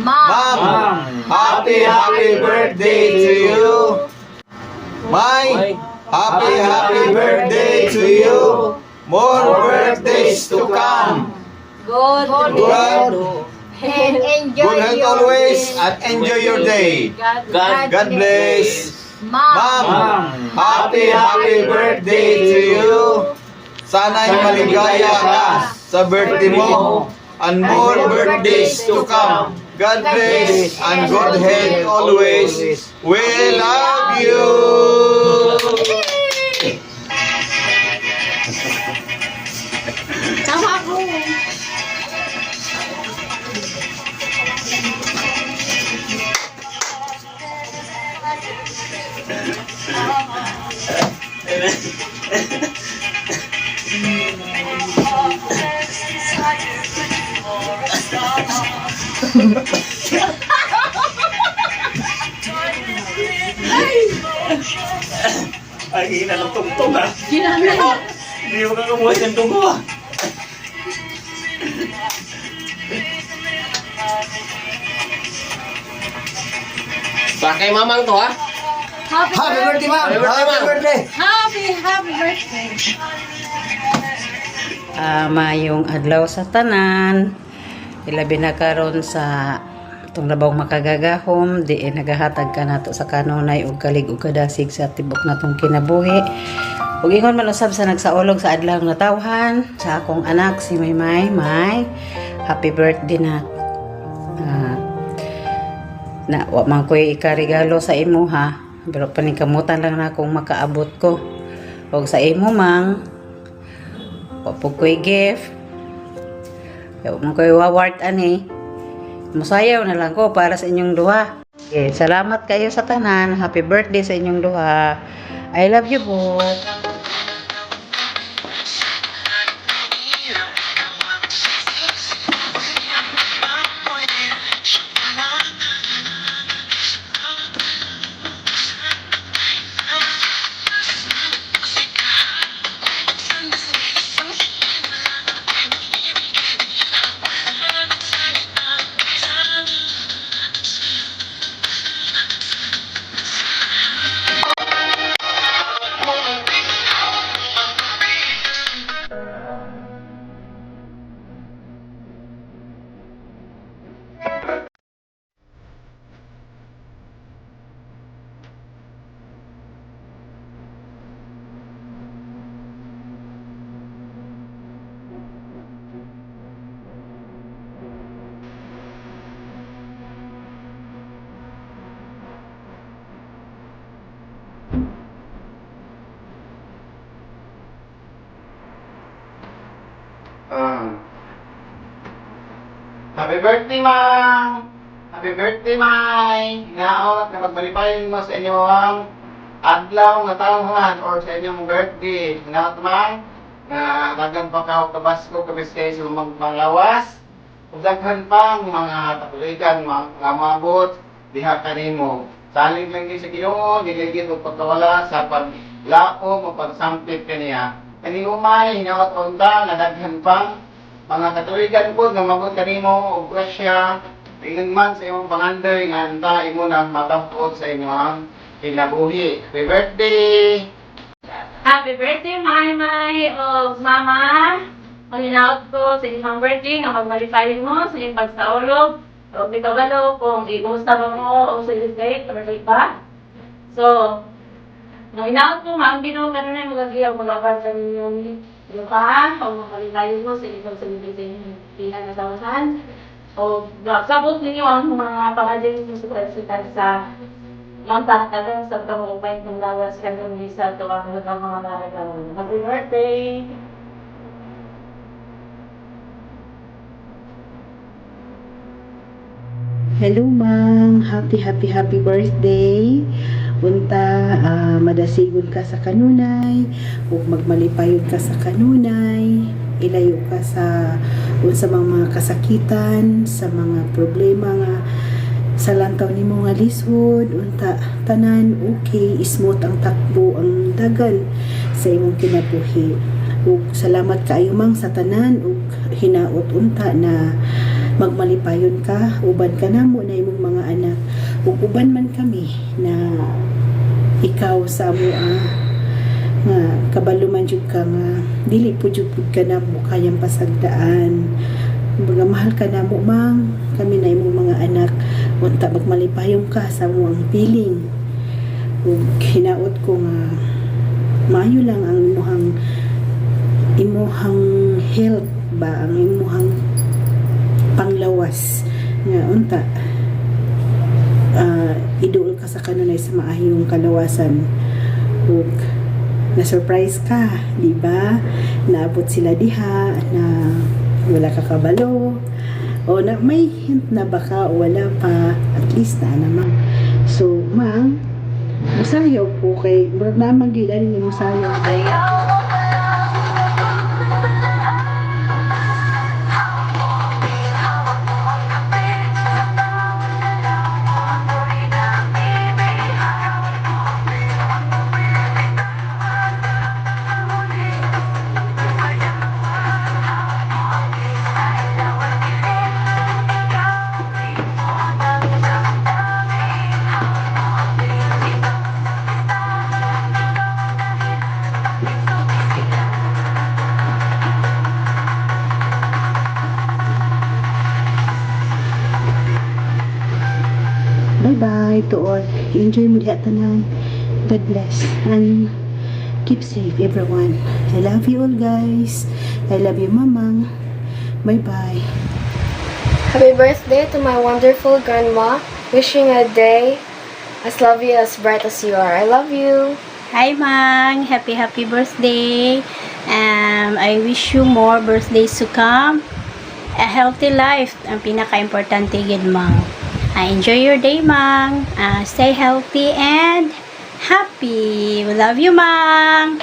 Ma'am, happy birthday to you. Happy birthday to you. More birthdays to come. Good health always and enjoy your day. God bless. Ma'am, happy birthday to you. Sana'y maligaya ka sa birthday mo and more birthdays to come. God bless and good health always. We love you. Tawa ko. Ay, hina ng tugtog ah. Ginamit. Hindi mo kakamuhay ng tugo ah. Para kay mamang to ha. Happy Birthday, ma'am. Happy birthday. Happy birthday. Mayong adlaw sa tanan. Ilabi na karon sa itong labaw makagagahom, di nagahatag ka nato sa kanunay ug kalig ug kadasig sa tibok natong kinabuhi. Ug ingon man usab sa nagsaulog sa adlaw nga tawhan sa akong anak si Maymay. Happy birthday na. Na wa man ko'y ikarigalo sa imo ha, pero paningkamutan lang na kung makaabot ko. Ug sa imo mang wa po ko'y gift. Wa man ko'y waward ani. Musayaw na lang ko para sa inyong duha. Okay, salamat kayo sa tanan. Happy birthday sa inyong duha. I love you both. Happy birthday, ma'am! Happy birthday, May! Hinaot na magbalipayin mo sa inyong adlaw nga tawhan or sa inyong birthday. Hinaot, ma'am, na daghan pa ka og Tabasco kabis kayo sa mga ug daghan pang mga tapuligan nga maabot diha kanimo. Salig lang gyud sa Ginoo, diligid og pagkawala sa paglaom o pagsampit kaniya. Kani umay hinaot unta na daghan pang mga katuligan po nga magot kanimo og grasya ingon man sa imong pangandoy nga anta imo na matapos sa inyong kinabuhi. Happy birthday! Happy birthday, May o Mama. Maninaot ko sa inyong birthday nga magmalipayin mo sa inyong pagsaulog. O bitogalo kung i-gusta mo o sa iligay, perfect ba? So, maninaot ko, maambino ka na yung magagiyaw maglaban sa inyong lupahan o magmalipayin mo sa inyong salibig sa inyong pihan na tawasan. O sabot ninyo ang mga pangaling musical sa Mangtatagan sa kamumay ng lawas ka ng isa to ang mga naragawan. Happy birthday! Hello mang, happy birthday. Unta madasigon ka sa kanunay ug magmalipayon ka sa kanunay. Ilayo ka sa unsa mga kasakitan, sa mga problema nga sa lantaw nimo nga lisod, unta tanan okay, smooth ang takbo, ang dagal sa imong kinabuhi. Ug salamat kaayo mang sa tanan ug hinaot unta na magmalipayon ka, uban ka na mo na imong mga anak. Ug uban man kami na ikaw sa amo nga kabalo man jud ka nga dili po jud ka na mo kayang pasagdaan. Mga mahal ka na mo mang kami na imong mga anak unta magmalipayon ka sa among piling. Ug hinaot ko nga maayo lang ang imuhang health ba, ang imuhang panglawas nga unta iduol ka sa kanunay sa maayong kalawasan. Ug na-surprise ka, di ba? Naabot sila diha na wala ka kabalo o na may hint na baka o wala pa, at least na naman. So mang musayaw po kay murag naman gyud ani ni musayaw. Bye-bye to all. Enjoy mo diha tanan. God bless. And keep safe, everyone. I love you all, guys. I love you, Mamang. Bye-bye. Happy birthday to my wonderful grandma. Wishing a day as lovely as bright as you are. I love you. Hi, Mang. Happy birthday. I wish you more birthdays to come. A healthy life. Ang pinaka-importante gid, Mang. Enjoy your day, Mang. Stay healthy and happy. We love you, Mang.